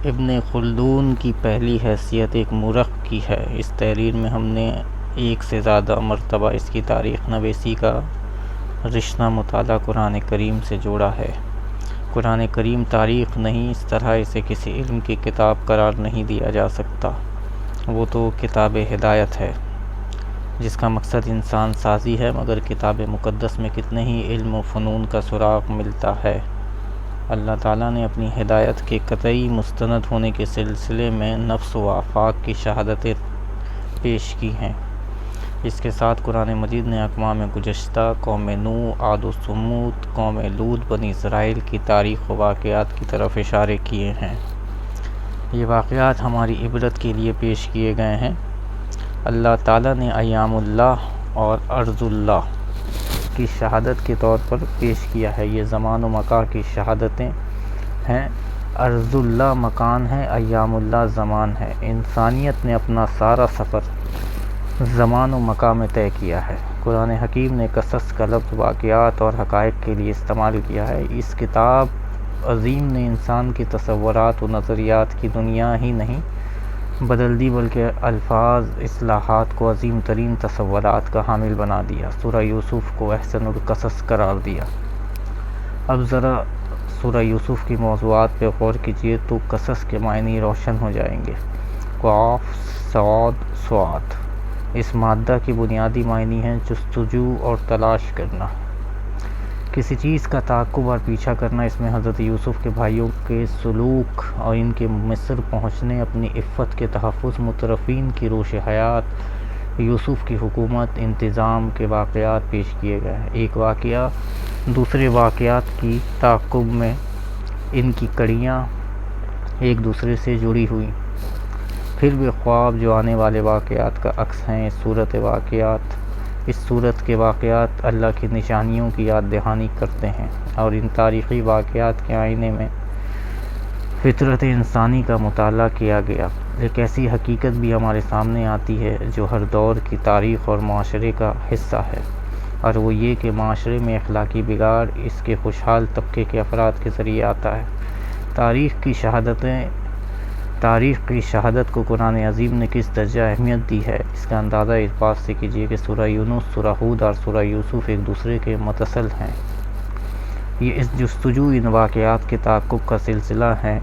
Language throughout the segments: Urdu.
ابن خلدون کی پہلی حیثیت ایک مورخ کی ہے۔ اس تحریر میں ہم نے ایک سے زیادہ مرتبہ اس کی تاریخ نویسی کا رشتہ مطالعہ قرآن کریم سے جوڑا ہے۔ قرآن کریم تاریخ نہیں، اس طرح اسے کسی علم کی کتاب قرار نہیں دیا جا سکتا۔ وہ تو کتاب ہدایت ہے جس کا مقصد انسان سازی ہے، مگر کتاب مقدس میں کتنے ہی علم و فنون کا سراغ ملتا ہے۔ اللہ تعالیٰ نے اپنی ہدایت کے قطعی مستند ہونے کے سلسلے میں نفس و آفاق کی شہادتیں پیش کی ہیں۔ اس کے ساتھ قرآن مجید نے اقوام گزشتہ، قوم نوح، عاد و ثمود، قوم لوط، بنی اسرائیل کی تاریخ و واقعات کی طرف اشارے کیے ہیں۔ یہ واقعات ہماری عبرت کے لیے پیش کیے گئے ہیں۔ اللہ تعالیٰ نے ایام اللہ اور ارض اللہ کی شہادت کے طور پر پیش کیا ہے۔ یہ زمان و مکان کی شہادتیں ہیں۔ ارض اللہ مکان ہے، ایام اللہ زمان ہے۔ انسانیت نے اپنا سارا سفر زمان و مکان میں طے کیا ہے۔ قرآن حکیم نے قصص کا لفظ واقعات اور حقائق کے لیے استعمال کیا ہے۔ اس کتاب عظیم نے انسان کے تصورات و نظریات کی دنیا ہی نہیں بدل دی، بلکہ الفاظ اصطلاحات کو عظیم ترین تصورات کا حامل بنا دیا۔ سورہ یوسف کو احسن القصص قرار دیا۔ اب ذرا سورہ یوسف کی موضوعات پہ غور کیجیے تو قصص کے معنی روشن ہو جائیں گے۔ قاف صاد صاد اس مادہ کی بنیادی معنی ہیں جستجو اور تلاش کرنا، کسی چیز کا تعاقب اور پیچھا کرنا۔ اس میں حضرت یوسف کے بھائیوں کے سلوک اور ان کے مصر پہنچنے، اپنی عفت کے تحفظ، مترفین کی روش حیات، یوسف کی حکومت، انتظام کے واقعات پیش کیے گئے ہیں۔ ایک واقعہ دوسرے واقعات کی تعاقب میں ان کی کڑیاں ایک دوسرے سے جڑی ہوئی، پھر بھی خواب جو آنے والے واقعات کا عکس ہیں۔ اس صورت کے واقعات اللہ کی نشانیوں کی یاد دہانی کرتے ہیں، اور ان تاریخی واقعات کے آئینے میں فطرت انسانی کا مطالعہ کیا گیا۔ ایک ایسی حقیقت بھی ہمارے سامنے آتی ہے جو ہر دور کی تاریخ اور معاشرے کا حصہ ہے، اور وہ یہ کہ معاشرے میں اخلاقی بگاڑ اس کے خوشحال طبقے کے افراد کے ذریعے آتا ہے۔ تاریخ کی شہادت کو قرآن عظیم نے کس درجہ اہمیت دی ہے، اس کا اندازہ اس بات سے کیجیے کہ سورہ یونس، سورہ ہود اور سورہ یوسف ایک دوسرے کے متصل ہیں۔ یہ اس جستجو ان واقعات کے تعاقب کا سلسلہ ہے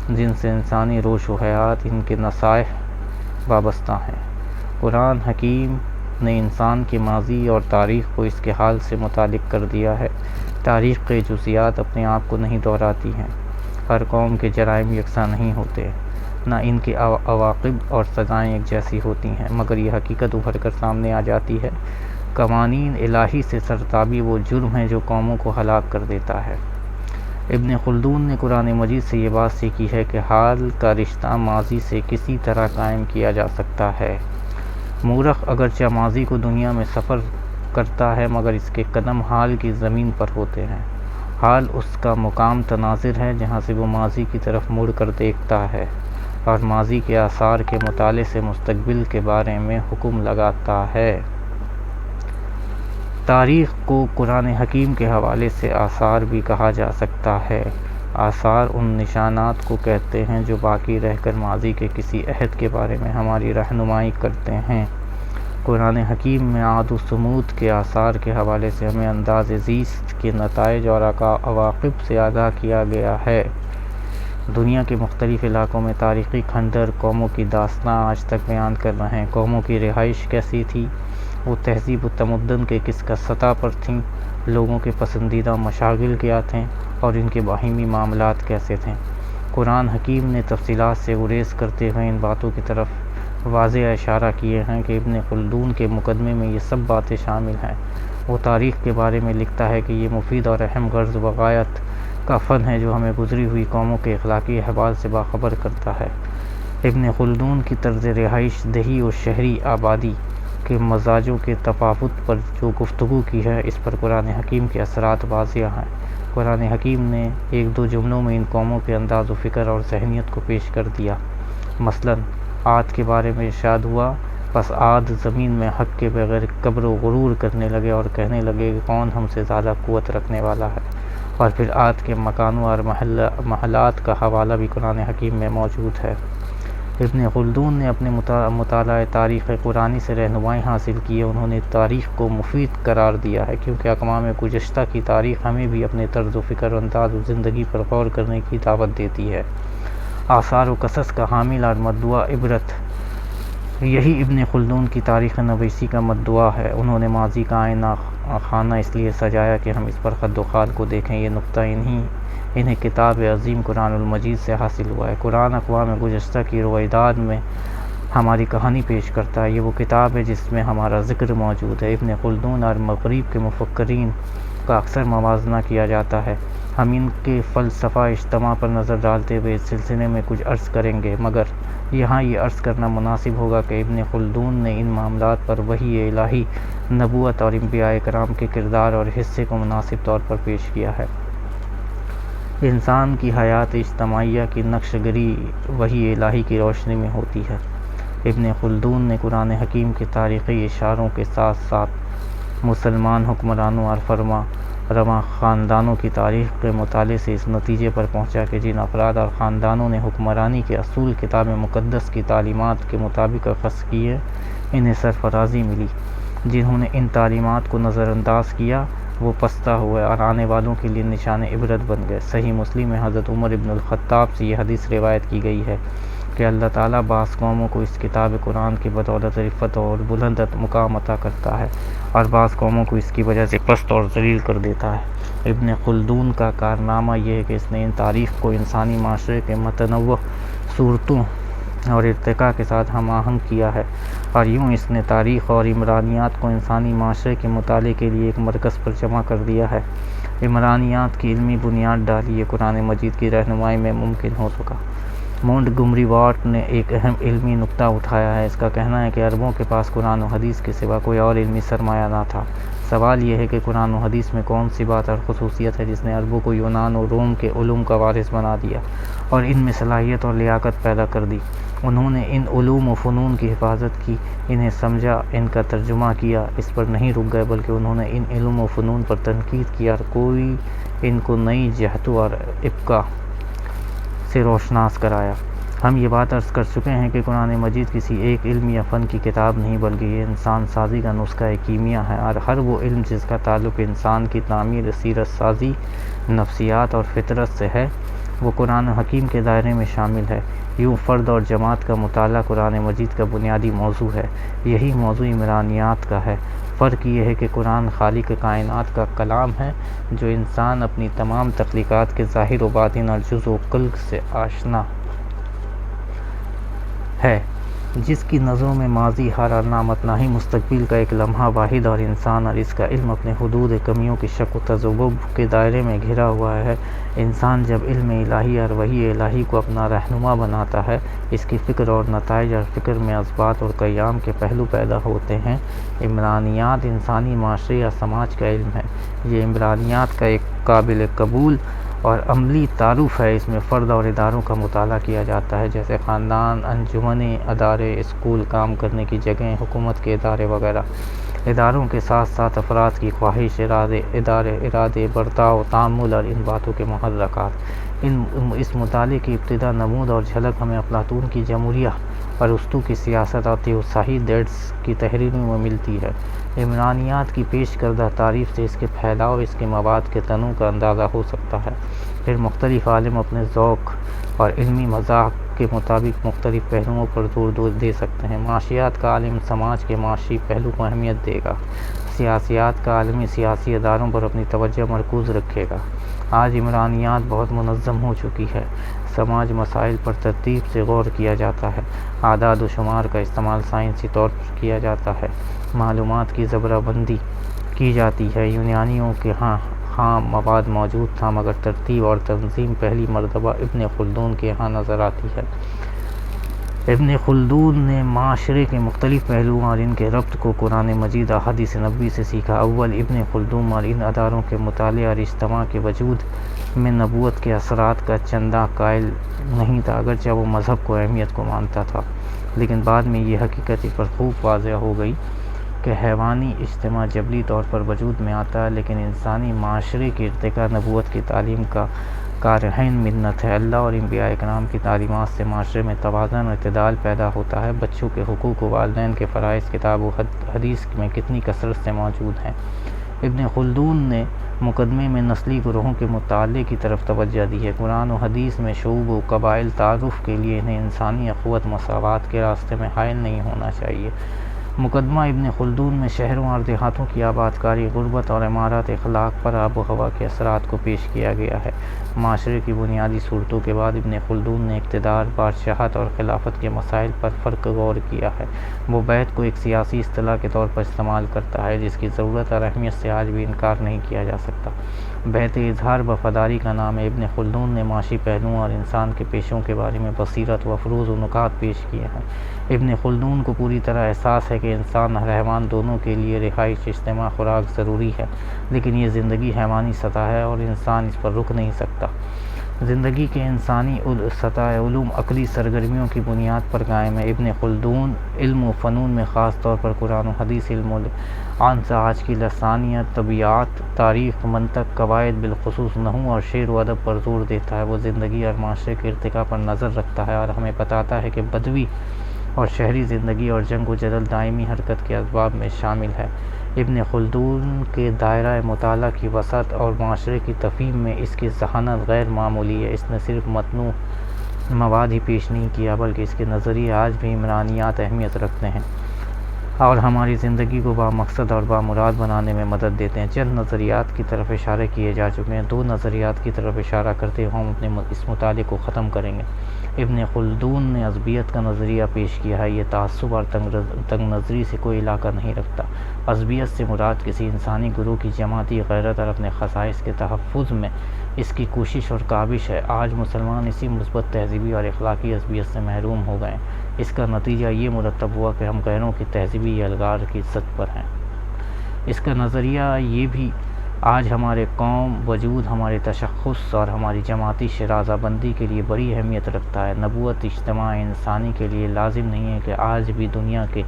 جن سے انسانی روش و حیات، ان کے نصائح وابستہ ہیں۔ قرآن حکیم نے انسان کے ماضی اور تاریخ کو اس کے حال سے متعلق کر دیا ہے۔ تاریخ کے جزیات اپنے آپ کو نہیں دہراتی ہیں۔ ہر قوم کے جرائم یکساں نہیں ہوتے، نہ ان کے عواقب اور سزائیں ایک جیسی ہوتی ہیں، مگر یہ حقیقت ابھر کر سامنے آ جاتی ہے، قوانین الہی سے سرتابی وہ جرم ہے جو قوموں کو ہلاک کر دیتا ہے۔ ابن خلدون نے قرآن مجید سے یہ بات سیکھی ہے کہ حال کا رشتہ ماضی سے کسی طرح قائم کیا جا سکتا ہے۔ مورخ اگرچہ ماضی کو دنیا میں سفر کرتا ہے، مگر اس کے قدم حال کی زمین پر ہوتے ہیں۔ حال اس کا مقام تناظر ہے جہاں سے وہ ماضی کی طرف مڑ کر دیکھتا ہے، اور ماضی کے آثار کے مطالعے سے مستقبل کے بارے میں حکم لگاتا ہے۔ تاریخ کو قرآن حکیم کے حوالے سے آثار بھی کہا جا سکتا ہے۔ آثار ان نشانات کو کہتے ہیں جو باقی رہ کر ماضی کے کسی عہد کے بارے میں ہماری رہنمائی کرتے ہیں۔ قرآن حکیم میں عاد و ثمود کے آثار کے حوالے سے ہمیں انداز زیست کے نتائج اور عواقب سے آگاہ کیا گیا ہے۔ دنیا کے مختلف علاقوں میں تاریخی کھنڈر قوموں کی داستاں آج تک بیان کر رہے ہیں۔ قوموں کی رہائش کیسی تھی، وہ تہذیب و تمدن کے کس کا سطح پر تھیں، لوگوں کے پسندیدہ مشاغل کیا تھے، اور ان کے باہمی معاملات کیسے تھے۔ قرآن حکیم نے تفصیلات سے گریز کرتے ہوئے ان باتوں کی طرف واضح اشارہ کیے ہیں کہ ابن خلدون کے مقدمے میں یہ سب باتیں شامل ہیں۔ وہ تاریخ کے بارے میں لکھتا ہے کہ یہ مفید اور اہم غرض و غایت کا فن ہے جو ہمیں گزری ہوئی قوموں کے اخلاقی احوال سے باخبر کرتا ہے۔ ابن خلدون کی طرز رہائش دہی و شہری آبادی کے مزاجوں کے تفاوت پر جو گفتگو کی ہے، اس پر قرآن حکیم کے اثرات واضح ہیں۔ قرآن حکیم نے ایک دو جملوں میں ان قوموں کے انداز و فکر اور ذہنیت کو پیش کر دیا۔ مثلاً عاد کے بارے میں ارشاد ہوا، پس عاد زمین میں حق کے بغیر کبر و غرور کرنے لگے اور کہنے لگے کہ کون ہم سے زیادہ قوت رکھنے والا ہے، اور پھر آج کے مکانوں اور محلات کا حوالہ بھی قرآن حکیم میں موجود ہے۔ ابن خلدون نے اپنے مطالعہ تاریخ قرآنی سے رہنمائی حاصل کی ہے۔ انہوں نے تاریخ کو مفید قرار دیا ہے کیونکہ اقوام گزشتہ کی تاریخ ہمیں بھی اپنے طرز و فکر و انداز و زندگی پر غور کرنے کی دعوت دیتی ہے۔ آثار و قصص کا حامل اور مدعو عبرت، یہی ابن خلدون کی تاریخ نویسی کا مدعا ہے۔ انہوں نے ماضی کا آئینہ خانہ اس لیے سجایا کہ ہم اس پر خد و خال کو دیکھیں۔ یہ نقطہ انہیں کتاب عظیم قرآن المجید سے حاصل ہوا ہے۔ قرآن اقوام گزشتہ کی رویداد میں ہماری کہانی پیش کرتا ہے۔ یہ وہ کتاب ہے جس میں ہمارا ذکر موجود ہے۔ ابن خلدون اور مغرب کے مفکرین کا اکثر موازنہ کیا جاتا ہے۔ ہم ان کے فلسفہ اجتماع پر نظر ڈالتے ہوئے اس سلسلے میں کچھ عرض کریں گے، مگر یہاں یہ عرض کرنا مناسب ہوگا کہ ابن خلدون نے ان معاملات پر وحی الہی، نبوت اور انبیاء کرام کے کردار اور حصے کو مناسب طور پر پیش کیا ہے۔ انسان کی حیات اجتماعیہ کی نقش گری وحی الہی کی روشنی میں ہوتی ہے۔ ابن خلدون نے قرآن حکیم کے تاریخی اشاروں کے ساتھ ساتھ مسلمان حکمرانوں اور فرما رواں خاندانوں کی تاریخ کے مطالعے سے اس نتیجے پر پہنچا کہ جن افراد اور خاندانوں نے حکمرانی کے اصول کتاب مقدس کی تعلیمات کے مطابق اخذ کیے، انہیں سرفرازی ملی۔ جنہوں نے ان تعلیمات کو نظر انداز کیا وہ پستہ ہوئے اور آنے والوں کے لیے نشان عبرت بن گئے۔ صحیح مسلم میں حضرت عمر ابن الخطاب سے یہ حدیث روایت کی گئی ہے کہ اللہ تعالیٰ بعض قوموں کو اس کتاب قرآن کی بدولت رفت اور بلند مقام عطا کرتا ہے اور بعض قوموں کو اس کی وجہ سے پست اور ذلیل کر دیتا ہے۔ ابن خلدون کا کارنامہ یہ ہے کہ اس نے ان تاریخ کو انسانی معاشرے کے متنوع صورتوں اور ارتقاء کے ساتھ ہم آہنگ کیا ہے، اور یوں اس نے تاریخ اور عمرانیات کو انسانی معاشرے کے مطالعے کے لیے ایک مرکز پر جمع کر دیا ہے۔ عمرانیات کی علمی بنیاد ڈالی، یہ قرآن مجید کی رہنمائی میں ممکن ہو سکا۔ مونٹگومری واٹ نے ایک اہم علمی نکتہ اٹھایا ہے۔ اس کا کہنا ہے کہ عربوں کے پاس قرآن و حدیث کے سوا کوئی اور علمی سرمایہ نہ تھا۔ سوال یہ ہے کہ قرآن و حدیث میں کون سی بات اور خصوصیت ہے جس نے عربوں کو یونان و روم کے علوم کا وارث بنا دیا اور ان میں صلاحیت اور لیاقت پیدا کر دی۔ انہوں نے ان علوم و فنون کی حفاظت کی، انہیں سمجھا، ان کا ترجمہ کیا۔ اس پر نہیں رک گئے بلکہ انہوں نے ان علوم و فنون پر تنقید کی اور کوئی ان کو نئی جہتوں اور ابقاء سے روشناس کرایا۔ ہم یہ بات عرض کر چکے ہیں کہ قرآن مجید کسی ایک علم یا فن کی کتاب نہیں بلکہ یہ انسان سازی کا نسخہ کیمیا ہے، اور ہر وہ علم جس کا تعلق انسان کی تعمیر، سیرت سازی، نفسیات اور فطرت سے ہے وہ قرآن حکیم کے دائرے میں شامل ہے۔ یوں فرد اور جماعت کا مطالعہ قرآن مجید کا بنیادی موضوع ہے۔ یہی موضوع عمرانیات کا ہے۔ فرق یہ ہے کہ قرآن خالق کائنات کا کلام ہے جو انسان اپنی تمام تخلیقات کے ظاہر و باطن اور جز و خلق سے آشنا ہے، جس کی نظروں میں ماضی، حال اور نامتناہی مستقبل کا ایک لمحہ واحد اور انسان اور اس کا علم اپنے حدود کمیوں کی شک و تذبذب کے دائرے میں گھرا ہوا ہے۔ انسان جب علم الہی اور وحی الہی کو اپنا رہنما بناتا ہے، اس کی فکر اور نتائج اور فکر میں اثبات اور قیام کے پہلو پیدا ہوتے ہیں۔ عمرانیات انسانی معاشرے یا سماج کا علم ہے۔ یہ عمرانیات کا ایک قابل قبول اور عملی تعارف ہے۔ اس میں فرد اور اداروں کا مطالعہ کیا جاتا ہے، جیسے خاندان، انجمنیں، ادارے، اسکول، کام کرنے کی جگہیں، حکومت کے ادارے وغیرہ۔ اداروں کے ساتھ ساتھ افراد کی خواہش، ارادے، برتاؤ، تعامل اور ان باتوں کے محرکات۔ اس مطالعے کی ابتدا، نمود اور جھلک ہمیں افلاطون کی جمہوریہ، ارسطو کی سیاست اور تھیوساہیڈیڈس کی تحریروں میں ملتی ہے۔ عمرانیات کی پیش کردہ تعریف سے اس کے پھیلاؤ، اس کے مواد کے تنوع کا اندازہ ہو سکتا ہے۔ پھر مختلف عالم اپنے ذوق اور علمی مذاق کے مطابق مختلف پہلوؤں پر زور دے سکتے ہیں۔ معاشیات کا عالم سماج کے معاشی پہلو کو اہمیت دے گا۔ سیاسیات کا عالم سیاسی اداروں پر اپنی توجہ مرکوز رکھے گا۔ آج عمرانیات بہت منظم ہو چکی ہے۔ سماج مسائل پر ترتیب سے غور کیا جاتا ہے۔ اعداد و شمار کا استعمال سائنسی طور پر کیا جاتا ہے۔ معلومات کی زبرہ بندی کی جاتی ہے۔ یونانیوں کے ہاں خام مواد موجود تھا، مگر ترتیب اور تنظیم پہلی مرتبہ ابن خلدون کے ہاں نظر آتی ہے۔ ابن خلدون نے معاشرے کے مختلف پہلوؤں اور ان کے ربط کو قرآن مجید اور حدیث نبوی سے سیکھا۔ اول ابن خلدون اور ان اداروں کے مطالعے اور اجتماع کے وجود میں نبوت کے اثرات کا چندہ قائل نہیں تھا، اگرچہ وہ مذہب کو اہمیت کو مانتا تھا، لیکن بعد میں یہ حقیقت اس پر خوب واضح ہو گئی کہ حیوانی اجتماع جبلی طور پر وجود میں آتا ہے، لیکن انسانی معاشرے کے ارتقاء نبوت کی تعلیم کا کارہین منت ہے۔ اللہ اور انبیاء کرام کی تعلیمات سے معاشرے میں توازن اور اعتدال پیدا ہوتا ہے۔ بچوں کے حقوق و والدین کے فرائض کتاب و حدیث میں کتنی کثرت سے موجود ہیں۔ ابن خلدون نے مقدمے میں نسلی گروہوں کے مطالعے کی طرف توجہ دی ہے۔ قرآن و حدیث میں شعوب و قبائل تعارف کے لیے انہیں انسانی اخوت مساوات کے راستے میں حائل نہیں ہونا چاہیے۔ مقدمہ ابن خلدون میں شہروں اور دیہاتوں کی آباد کاری، غربت اور عمارت اخلاق پر آب و ہوا کے اثرات کو پیش کیا گیا ہے۔ معاشرے کی بنیادی صورتوں کے بعد ابن خلدون نے اقتدار، بادشاہت اور خلافت کے مسائل پر فرق غور کیا ہے۔ وہ بیعت کو ایک سیاسی اصطلاح کے طور پر استعمال کرتا ہے جس کی ضرورت اور اہمیت سے آج بھی انکار نہیں کیا جا سکتا۔ بیعت اظہار وفاداری کا نام ہے۔ ابن خلدون نے معاشی پہلوؤں اور انسان کے پیشوں کے بارے میں بصیرت و افروز و نکات پیش کیے ہیں۔ ابن خلدون کو پوری طرح احساس ہے کہ انسان اور حیوان دونوں کے لیے رہائش، اجتماع، خوراک ضروری ہے، لیکن یہ زندگی حیوانی سطح ہے اور انسان اس پر رک نہیں سکتا۔ زندگی کے انسانی سطح علوم عقلی سرگرمیوں کی بنیاد پر قائم ہے۔ ابن خلدون علم و فنون میں خاص طور پر قرآن و حدیث، علم آج کی لسانیات، طبیعیات، تاریخ، منطق، قواعد، بالخصوص نحو اور شعر و ادب پر زور دیتا ہے۔ وہ زندگی اور معاشرے کے ارتقاء پر نظر رکھتا ہے اور ہمیں بتاتا ہے کہ بدوی اور شہری زندگی اور جنگ و جدل دائمی حرکت کے اسباب میں شامل ہے۔ ابن خلدون کے دائرہ مطالعہ کی وسعت اور معاشرے کی تفہیم میں اس کی ذہانت غیر معمولی ہے۔ اس نے صرف متنوع مواد ہی پیش نہیں کیا بلکہ اس کے نظریے آج بھی عمرانیات اہمیت رکھتے ہیں اور ہماری زندگی کو بامقصد اور بامراد بنانے میں مدد دیتے ہیں۔ چند نظریات کی طرف اشارے کیے جا چکے ہیں، 2 نظریات کی طرف اشارہ کرتے ہوئے ہم اپنے اس مطالعے کو ختم کریں گے۔ ابن خلدون نے عصبیت کا نظریہ پیش کیا ہے۔ یہ تعصب اور تنگ نظری سے کوئی علاقہ نہیں رکھتا۔ عصبیت سے مراد کسی انسانی گروہ کی جماعتی غیرت اور اپنے خصائص کے تحفظ میں اس کی کوشش اور کاوش ہے۔ آج مسلمان اسی مثبت تہذیبی اور اخلاقی عصبیت سے محروم ہو گئے۔ اس کا نتیجہ یہ مرتب ہوا کہ ہم غیروں کی تہذیبی الگار کی زد پر ہیں۔ اس کا نظریہ یہ بھی آج ہمارے قوم وجود، ہمارے تشخص اور ہماری جماعتی شرازہ بندی کے لیے بڑی اہمیت رکھتا ہے۔ نبوت اجتماع انسانی کے لیے لازم نہیں ہے کہ آج بھی دنیا کے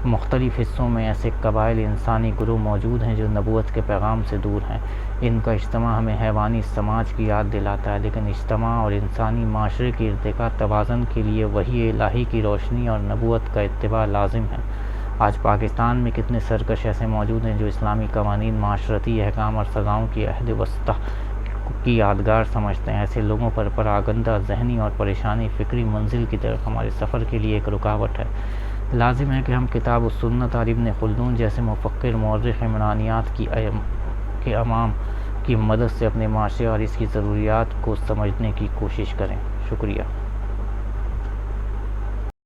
مختلف حصوں میں ایسے قبائل انسانی گروہ موجود ہیں جو نبوت کے پیغام سے دور ہیں۔ ان کا اجتماع ہمیں حیوانی سماج کی یاد دلاتا ہے، لیکن اجتماع اور انسانی معاشرے کے ارتقاء توازن کے لیے وحی الہی کی روشنی اور نبوت کا اتباع لازم ہے۔ آج پاکستان میں کتنے سرکش ایسے موجود ہیں جو اسلامی قوانین، معاشرتی احکام اور سزاؤں کی عہد وسطی کی یادگار سمجھتے ہیں۔ ایسے لوگوں پر پراگندہ ذہنی اور پریشانی فکری منزل کی طرف ہمارے سفر کے لیے ایک رکاوٹ ہے۔ لازم ہے کہ ہم کتاب و سنت اور ابن خلدون جیسے مفکر مورخ عمرانیات کے امام کی مدد سے اپنے معاشرے اور اس کی ضروریات کو سمجھنے کی کوشش کریں۔ شکریہ۔